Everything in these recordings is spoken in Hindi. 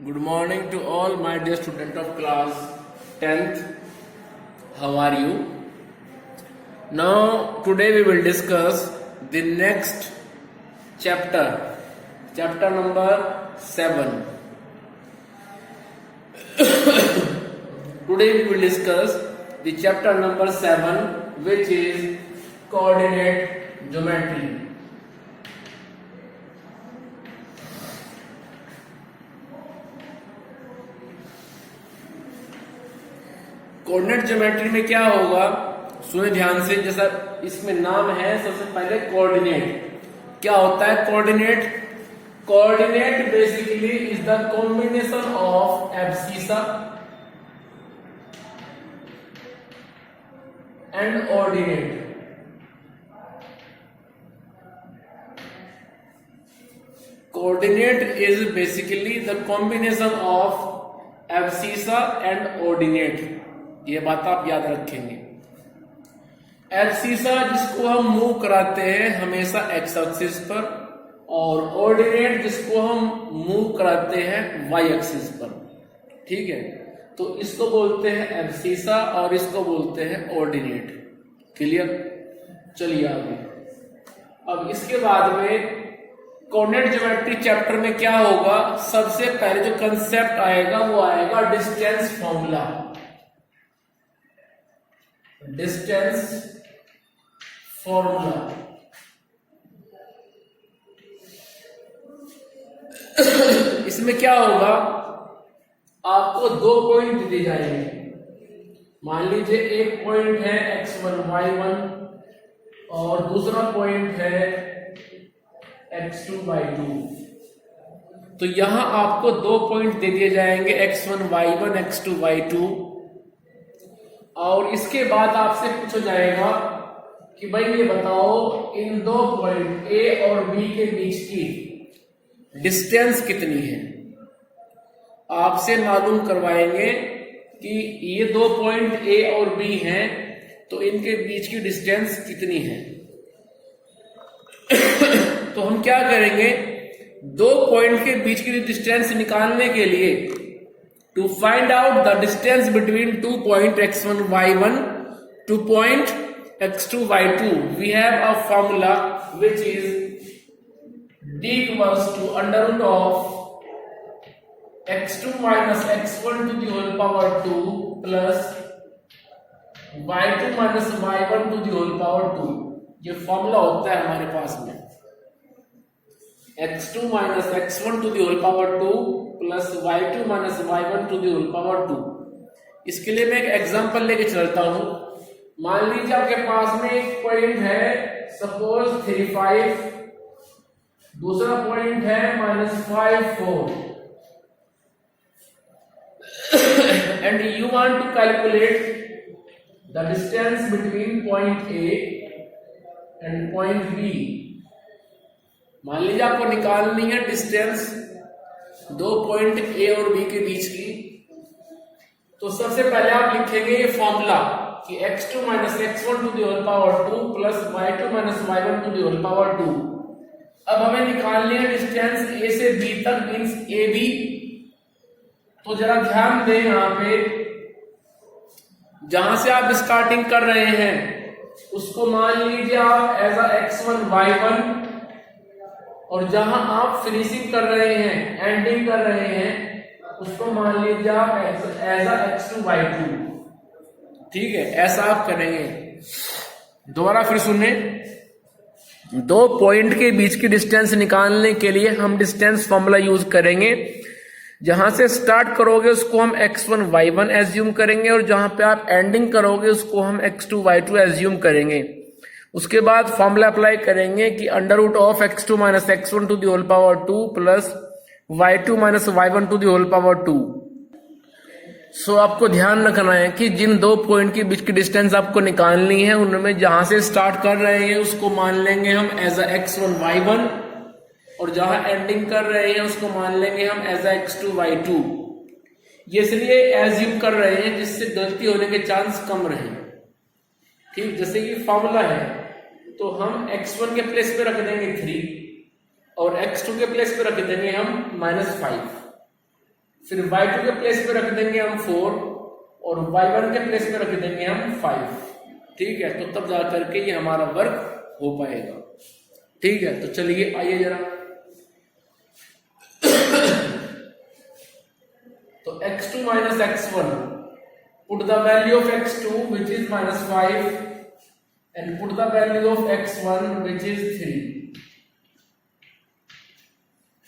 Good morning to all my dear student of class 10th. How are you? Now today we will discuss the next chapter, chapter number 7. Today we will discuss the chapter number 7, which is coordinate geometry. Coordinate geometry में क्या होगा, सुने ध्यान से। जैसा इसमें नाम है, सबसे पहले कोऑर्डिनेट क्या होता है। Coordinate basically is the combination of abscissa and ordinate. Coordinate is basically the combination of abscissa and ordinate. ये बात आप याद रखेंगे। एब्सिसा जिसको हम मूव कराते हैं हमेशा एक्स एक्सिस पर, और ऑर्डिनेट जिसको हम मूव कराते हैं वाई एक्सिस पर। ठीक है, तो इसको बोलते हैं एब्सिसा और इसको बोलते हैं ऑर्डिनेट। क्लियर? चलिए आगे। अब इसके बाद में कोऑर्डिनेट ज्योमेट्री चैप्टर में क्या होगा, सबसे पहले जो कंसेप्ट आएगा वो आएगा डिस्टेंस फॉर्मूला। डिस्टेंस फॉर्मूला इसमें क्या होगा, आपको दो पॉइंट दिए जाएंगे। मान लीजिए एक पॉइंट है x1 y1 और दूसरा पॉइंट है x2 y2। तो यहां आपको दो पॉइंट दे दिए जाएंगे, x1 y1 x2 y2। और इसके बाद आपसे पूछा जाएगा कि भाई ये बताओ इन दो पॉइंट ए और बी के बीच की डिस्टेंस कितनी है। आपसे मालूम करवाएंगे कि ये दो पॉइंट ए और बी हैं, तो इनके बीच की डिस्टेंस कितनी है। तो हम क्या करेंगे, दो पॉइंट के बीच की डिस्टेंस निकालने के लिए to find out the distance between two point x1 y1 to point x2 y2 we have a formula which is d equals to under root of x2 minus x1 to the whole power 2 plus y2 minus y1 to the whole power 2। ये फॉर्मूला होता है हमारे पास में, x2 minus x1 to the whole power 2 plus y2 minus y1 to the whole power 2। इसके लिए मैं एक एग्जांपल लेके चलता हूं। मान लीजिए आपके पास में एक पॉइंट है सपोज 3 5, दूसरा पॉइंट है -5 4, and you want to calculate the distance between point A and point B. मान लीजिए आपको निकालनी है डिस्टेंस दो पॉइंट ए और बी के बीच की। तो सबसे पहले आप लिखेंगे ये फॉर्मूला कि x2 minus x1 to the whole power 2 plus y2 minus y1 to the whole power 2। अब हमें निकालनी है डिस्टेंस a से b तक, मींस ए बी। तो जरा ध्यान दें, यहां पे जहां से आप स्टार्टिंग कर रहे हैं उसको मान लीजिए आप एज अ x1 y1, और जहां आप फिनिशिंग कर रहे हैं, एंडिंग कर रहे हैं, उसको मान लीजिए आप एज अ x2 y2। ठीक है, ऐसा आप करेंगे। दोबारा फिर सुनने, दो पॉइंट के बीच की डिस्टेंस निकालने के लिए हम डिस्टेंस फॉर्मूला यूज करेंगे। जहां से स्टार्ट करोगे उसको हम x1 y1 एज्यूम करेंगे, और जहां पे आप एंडिंग करोगे उसको हम x2 y2 एज्यूम करेंगे। उसके बाद फॉर्मूला अप्लाई करेंगे कि under root of x2 minus x1 to the whole power 2 plus y2 minus y1 to the whole power 2। So आपको ध्यान रखना है कि जिन दो पॉइंट के बीच की डिस्टेंस आपको निकालनी है उनमें जहां से स्टार्ट कर रहे हैं उसको मान लेंगे हम एज अ x1 y1, और जहां एंडिंग कर रहे हैं उसको मान लेंगे हम एज अ x2 y2। ये इसलिए एज्यूम कर रहे हैं जिससे गलती होने के चांस कम रहे। ठीक, जैसे कि फॉर्मूला है तो हम x1 के प्लेस पे रख देंगे 3 और x2 के प्लेस पे रख देंगे हम -5। फिर y2 के प्लेस पे रख देंगे हम 4 और y1 के प्लेस पे रख देंगे हम 5। ठीक है, तो तब जाकर के ये हमारा वर्क हो पाएगा। ठीक है, तो चलिए आइए जरा, तो x2 minus x1, put the value of x2 which is -5 and put the value of x1 which is 3।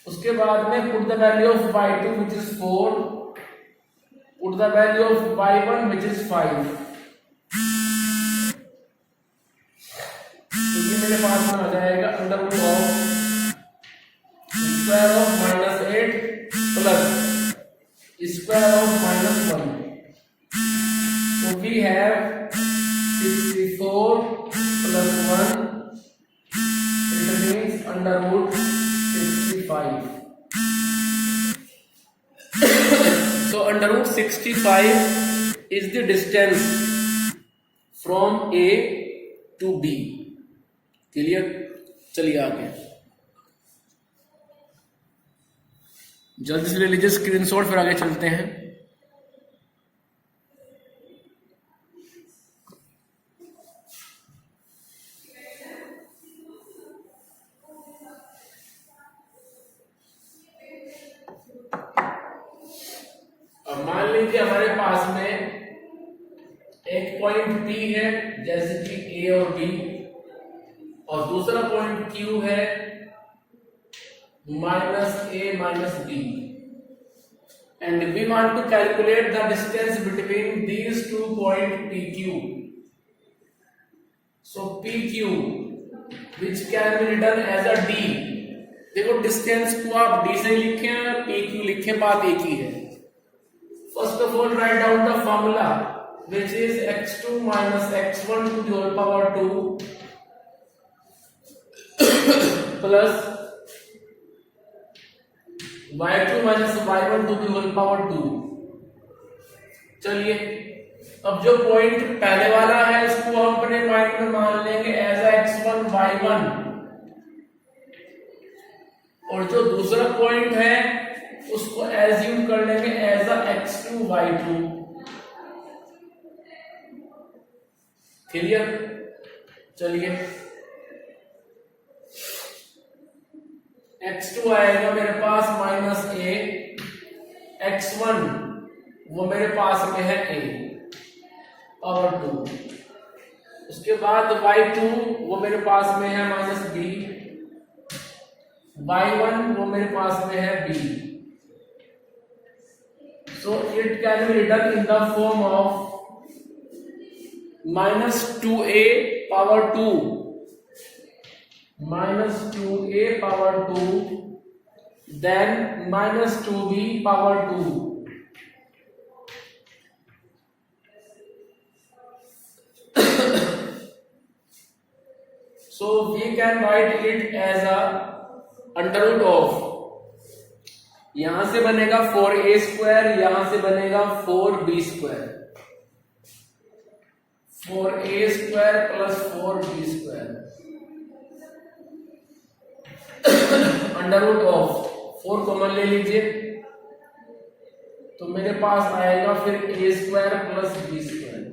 उसके बाद में put the value of y2 which is 4, put the value of y1 which is 5। तो ये मेरे पास में आ जाएगा under root of square of -8 plus square of -1। So we have 64 plus 1, it means under root 65। So under root 65 is the distance from A to B। Clear? चलिए आगे, जल्दी से ले लीजिए स्क्रीनशॉट, फिर आगे चलते हैं। अब मान लीजिए हमारे पास में एक पॉइंट P है जैसे कि A और B, और दूसरा पॉइंट Q है -A - B, and we want to calculate the distance between these two point PQ। So PQ which can be written as a D। देखो डिस्टेंस को आप D से लिखें या PQ लिखें, बात एक ही है। First of all write down the formula which is x2 minus x1 to the whole power 2 plus y2 minus y1 to the whole power 2। चलिए, अब जो पॉइंट पहले वाला है इसको हम अपने माइंड में मान लेंगे एज x1 y1, और जो दूसरा पॉइंट है उसको एज्यूम कर लेंगे एज x2 y2। क्लियर? चलिए, x2 आएगा मेरे पास -A, x1 वो मेरे पास में है A पावर 2। उसके बाद y2 वो मेरे पास में है -B, y1 वो मेरे पास में है B। So it can be written in the form of -2A power 2 -2A power 2 then -2B power 2। So we can write it as a under root of, यहां से बनेगा 4A स्क्वायर, यहां से बनेगा 4B square, 4A square plus 4B square under root of 4 common ले लीजिए, तो मेरे पास आएगा फिर A square plus B square.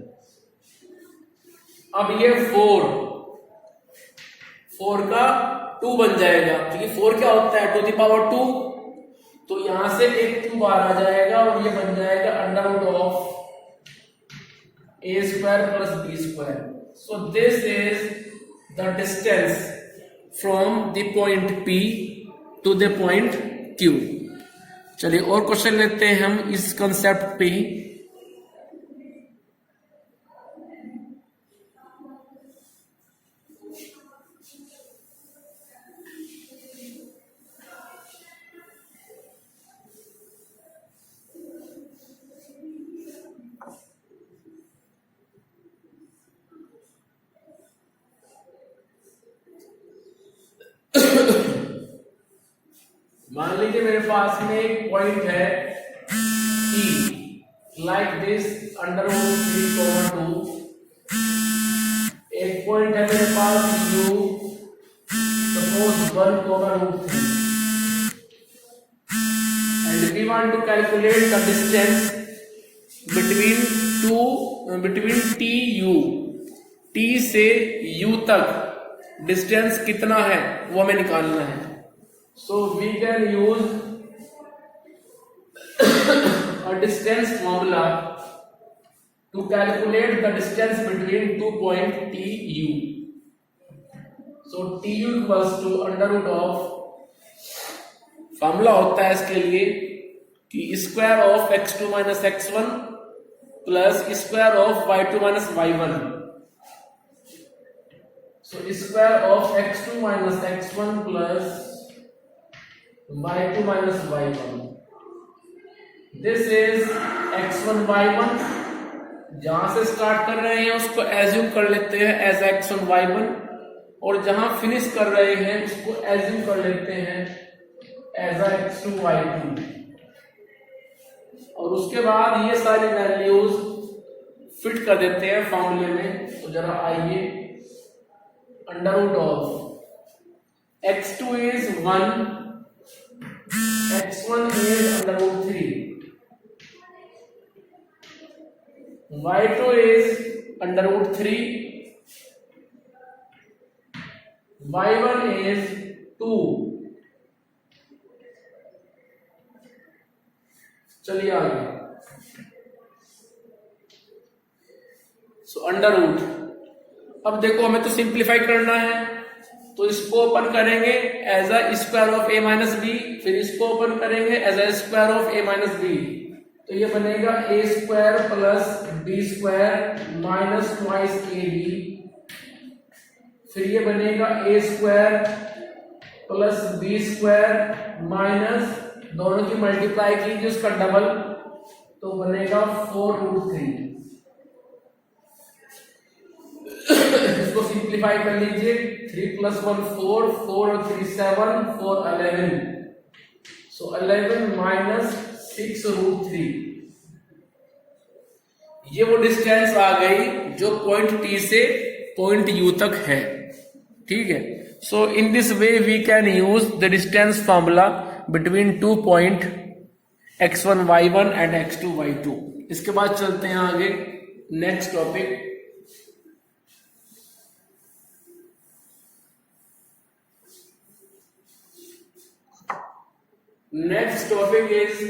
अब ये 4 का 2 बन जाएगा, क्योंकि 4 क्या होता है, टू द पावर 2, तो यहां से एक 2 बाहर आ जाएगा और ये बन जाएगा under root of A square plus B square. So this is the distance from the point P to the point Q। चलिए और क्वेश्चन लेते हैं हम इस कंसेप्ट पे ही। मान लीजिए मेरे पास में एक पॉइंट है E like this under root 3/2, एक पॉइंट है मेरे पास U suppose 1/√3 and we want to calculate the distance between T से U तक डिस्टेंस कितना है वो हमें निकालना है. So we can use a distance formula to calculate the distance between 2 point TU. So TU equals to under root of, formula होता है इसके लिए कि square of x2 minus x1 plus square of y2 minus y1. So square of x2 minus x1 plus y2 minus y1. This is x1 y1. जहां से स्टार्ट कर रहे हैं उसको एज्यूम कर लेते हैं एज x1 y1, और जहां फिनिश कर रहे हैं उसको एज्यूम कर लेते हैं एज x2 y2. और उसके बाद ये सारी वैल्यूज फिट कर देते हैं फॉर्मूले में. तो जरा आइए, under root of x2 is 1, x1 is under root 3, y2 is under root 3, y1 is 2. चलिए आगे. So under root. अब देखो हमें तो सिंप्लीफाई करना है, तो इसको ओपन करेंगे as a square of a minus b, फिर इसको ओपन करेंगे as a square of a minus b. तो ये बनेगा a square plus b square minus twice ab. फिर ये बनेगा a square plus b square minus, दोनों की मल्टीप्लाई कीजिए उसका डबल, तो बनेगा 4 रूट 3. इसको सिंप्लीफाई कर लीजिए. 3 प्लस 1 4, 4 और 3 7, 4 11. So 11 minus 6 root 3. ये वो डिस्टेंस आ गई जो पॉइंट T से पॉइंट U तक है. ठीक है. So in this way we can use the distance formula between 2 point x1 y1 and x2 y2. इसके बाद चलते हैं आगे next topic. Next topic is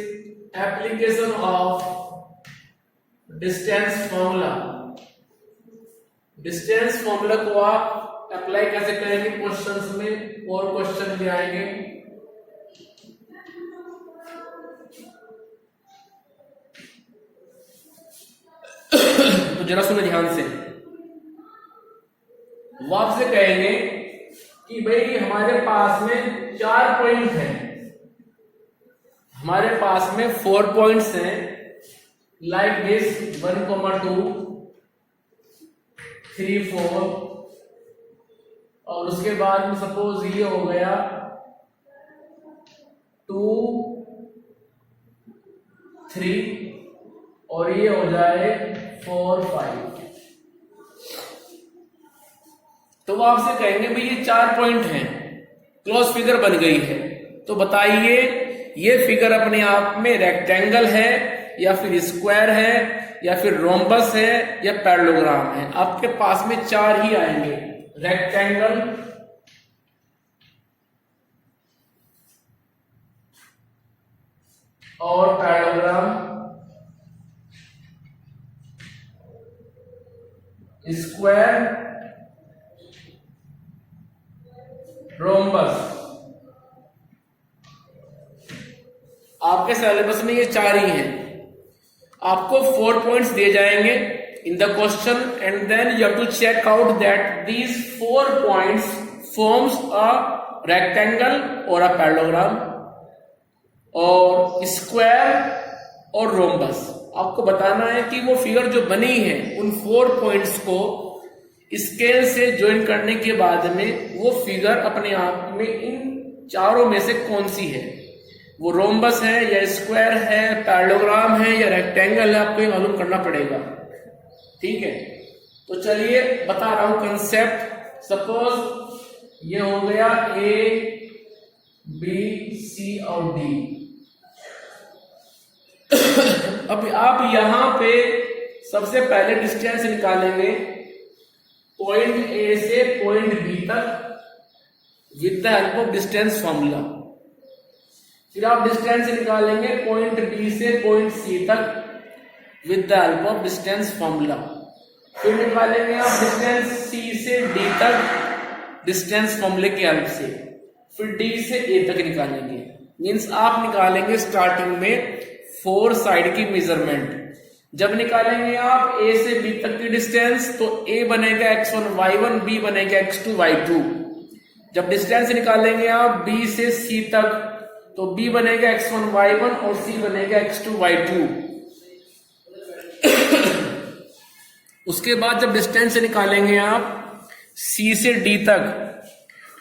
application of distance formula. Distance formula को आप अप्लाई कैसे करेंगे क्वेश्चंस में, और क्वेश्चन भी आएंगे. तो जरा सुनो ध्यान से. वो आपसे कहेंगे कि भाई हमारे पास में 4 पॉइंट हैं, हमारे पास में 4 पॉइंट्स हैं लाइक दिस 1, 2, 3, 4, और उसके बाद में सपोज ये हो गया 2, 3, और ये हो जाए 4, 5. तो वो आपसे कहेंगे भाई ये 4 पॉइंट हैं, क्लोज फिगर बन गई है, तो बताइए ये फिगर अपने आप में रेक्टेंगल है या फिर स्क्वायर है या फिर रोम्बस है या पैरेललोग्राम है. आपके पास में 4 ही आएंगे, रेक्टेंगल, और पैरेललोग्राम, स्क्वायर, रोम्बस. आपके सिलेबस में ये 4 ही हैं. आपको 4 पॉइंट्स दिए जाएंगे in the question, and then you have to check out that these 4 points forms a rectangle और अ पैरेललोग्राम और स्क्वायर और रोम्बस. आपको बताना है कि वो फिगर जो बनी है उन 4 पॉइंट्स को स्केल से ज्वाइन करने के बाद में वो फिगर अपने आप में इन चारों में से कौन सी है, वो रोम्बस है या स्क्वायर है, पैरेललोग्राम है या रेक्टेंगल है, आपको ये मालूम करना पड़ेगा. ठीक है. तो चलिए बता रहा हूं कंसेप्ट. सपोज ये हो गया A, B, C और D. अब आप यहां पे सबसे पहले डिस्टेंस निकालेंगे पॉइंट ए से पॉइंट बी तक with the help of distance formula. फिर आप डिस्टेंस निकालेंगे पॉइंट बी से पॉइंट सी तक with the help of distance formula. फिर निकालेंगे आप डिस्टेंस सी से डी तक डिस्टेंस फॉर्मूले की हेल्प से। फिर डी से ए तक निकालेंगे। मींस आप निकालेंगे स्टार्टिंग में 4 साइड की मेजरमेंट। जब निकालेंगे आप ए से बी तक की डिस्टेंस तो ए बनेगा x1 y1, बी बनेगा x2 y2। जब डिस्टेंस निकालेंगे आप बी से सी तक तो बी बनेगा x1 y1 और सी बनेगा x2 y2। उसके बाद जब डिस्टेंस निकालेंगे आप सी से डी तक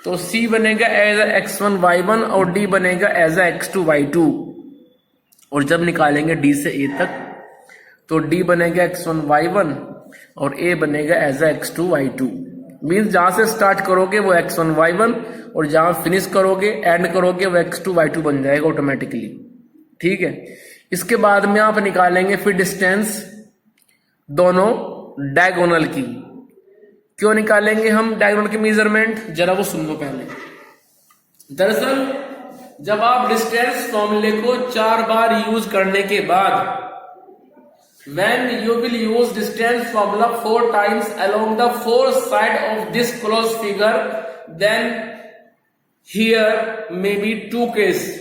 तो सी बनेगा एज x1 y1 और डी बनेगा एज x2 y2। और जब निकालेंगे डी से ए तक तो डी बनेगा x1 y1 और ए बनेगा एज x2 y2। मीन्स जहां से स्टार्ट करोगे वो x1 y1 और जहां फिनिश करोगे एंड करोगे वो x2 y2 बन जाएगा ऑटोमेटिकली। ठीक है। इसके बाद में आप निकालेंगे फिर डिस्टेंस दोनों डायगोनल की। क्यों निकालेंगे हम डायगोनल की मेजरमेंट, जरा वो सुन लो पहले। दरअसल जब आप डिस्टेंस फॉर्मूले को 4 बार यूज करने के बाद when you will use distance formula 4 times along the 4 side of this closed figure, then here may be 2 cases.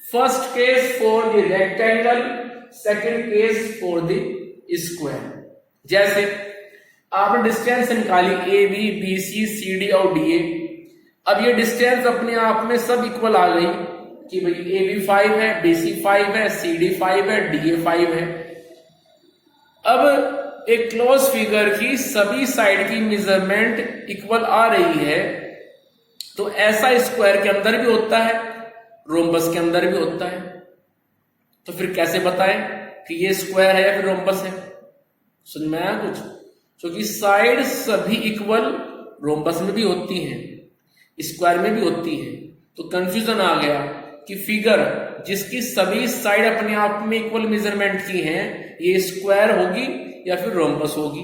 First case for the rectangle, second case for the square. जैसे आपने डिस्टेंस निकाली A B B C C D और डी ए। अब ये डिस्टेंस अपने आप में सब इक्वल आ गई कि भाई ए बी 5 है, बी सी 5 है, सी डी 5 है, डी ए 5 है। अब एक क्लोज फिगर की सभी साइड की मेजरमेंट इक्वल आ रही है तो ऐसा स्क्वायर के अंदर भी होता है, रोम्बस के अंदर भी होता है। तो फिर कैसे बताएं कि ये स्क्वायर है या फिर रोम्बस है? समझ में आया कुछ? क्योंकि साइड सभी इक्वल रोम्बस में भी होती हैं, स्क्वायर में भी होती है। तो कंफ्यूजन आ गया कि फिगर जिसकी सभी साइड अपने आप में इक्वल मेजरमेंट की हैं, ये स्क्वायर होगी या फिर रोम्बस होगी।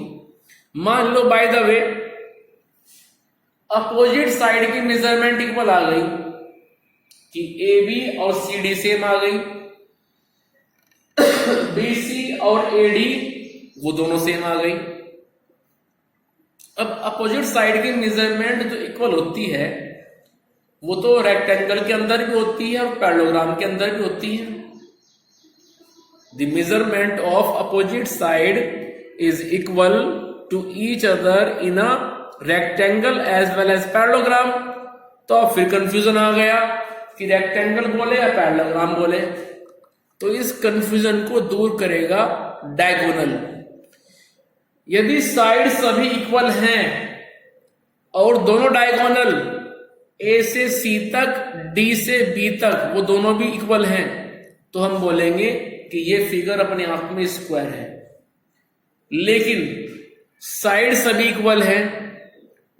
मान लो by the way opposite side की मेजरमेंट इक्वल आ गई कि ए बी और सी डी सेम आ गई, बी सी और ए डी वो दोनों सेम आ गई। अब अपोजिट साइड की मेजरमेंट जो इक्वल होती है वो तो रेक्टेंगल के अंदर भी होती है और पैरेललोग्राम के अंदर भी होती है। The measurement of opposite side is equal to each other in a rectangle as well as parallelogram। तो अब फिर कंफ्यूजन आ गया कि रेक्टेंगल बोले या पैरेललोग्राम बोले। तो इस कंफ्यूजन को दूर करेगा डायगोनल। यदि साइड सभी इक्वल हैं और दोनों डायगोनल ए से सी तक डी से बी तक वो दोनों भी इक्वल हैं तो हम बोलेंगे कि ये फिगर अपने आप में स्क्वायर है। लेकिन साइड सभी इक्वल हैं,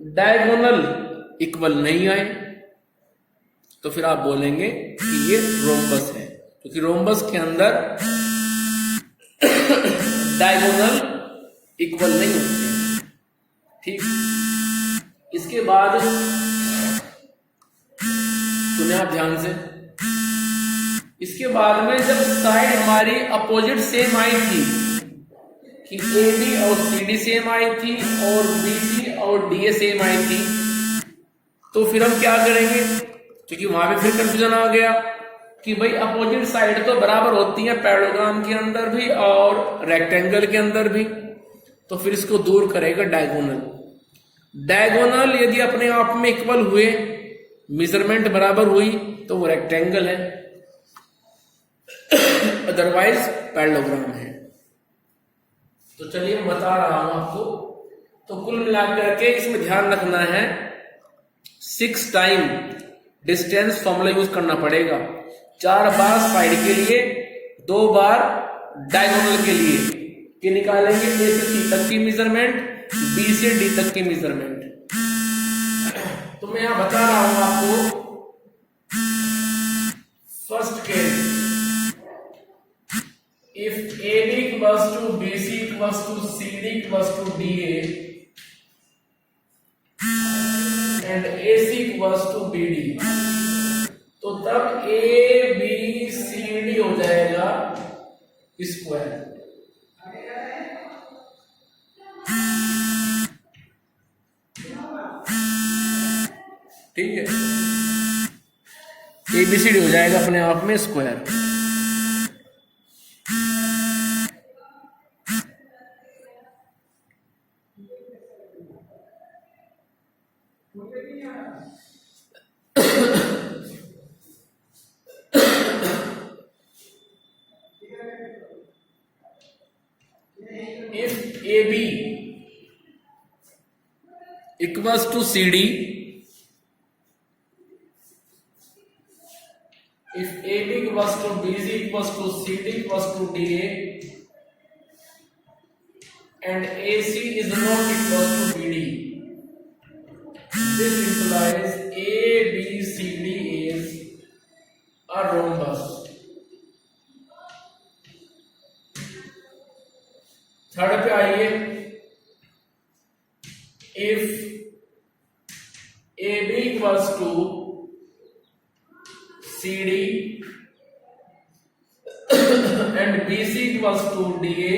डायगोनल इक्वल नहीं आए तो फिर आप बोलेंगे कि ये रोम्बस है, क्योंकि रोम्बस के अंदर डायगोनल इक्वल नहीं होते। ठीक। इसके बाद सुने आप ध्यान से। इसके बाद में जब साइड हमारी अपोजिट सेम आई थी कि ए बी और सी डी सेम आई थी और बी सी और डी ए सेम आई थी तो फिर हम क्या करेंगे? क्योंकि वहां पे फिर कंफ्यूजन आ गया कि भाई अपोजिट साइड तो बराबर होती है पैरेललोग्राम के अंदर भी और रेक्टेंगल के अंदर भी। तो फिर इसको दूर करेगा डायगोनल। डायगोनल यदि अपने आप में इक्वल हुए, मेजरमेंट बराबर हुई तो वो रेक्टेंगल है, अदरवाइज पैरेललोग्राम है। तो चलिए मैं बता रहा हूं आपको। तो कुल मिलाकर के इसमें ध्यान रखना है 6 टाइम डिस्टेंस फॉर्मूला यूज करना पड़ेगा। 4 बार साइड के लिए, 2 बार डायगोनल के लिए कि निकालेंगे ए से सी तक की मेजरमेंट, बी से डी तक की मेजरमेंट। तो मैं यहां बता रहा हूं आपको। First case if AB equals to BC equals to CD equals to DA and AC equals to BD, तो तब ABCD हो जाएगा स्क्वायर। ठीक है, ABCD हो जाएगा अपने आप में square. If AB equals to CD, if AB equals to BC equals to CD equals to DA and AC is not equals to BD, this implies ABCD is a rhombus. Third पे आइए, if AB equals to CD and BC equals to DA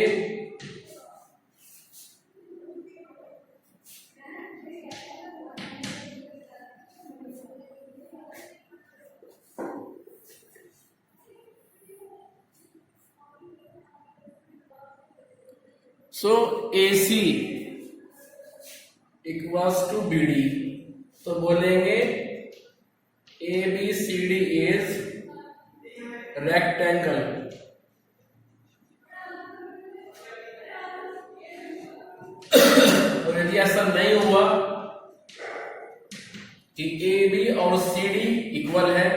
so AC equals to BD, तो बोलेंगे ABCD is rectangle। और यदि ऐसा नहीं हुआ कि AB और CD इक्वल है,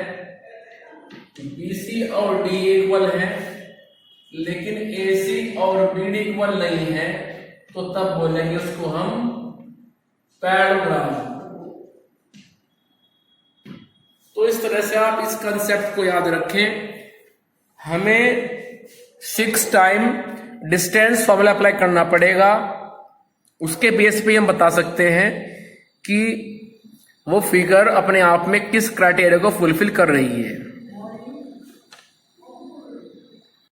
BC और D इक्वल है, लेकिन AC और BD इक्वल नहीं है, तो तब बोलेंगे उसको हम पैरेललोग्राम। तो इस तरह से आप इस कंसेप्ट को याद रखें। हमें 6 टाइम डिस्टेंस फॉर्मूला अप्लाई करना पड़ेगा, उसके बेस पे हम बता सकते हैं कि वो फिगर अपने आप में किस क्राइटेरिया को फुलफिल कर रही है।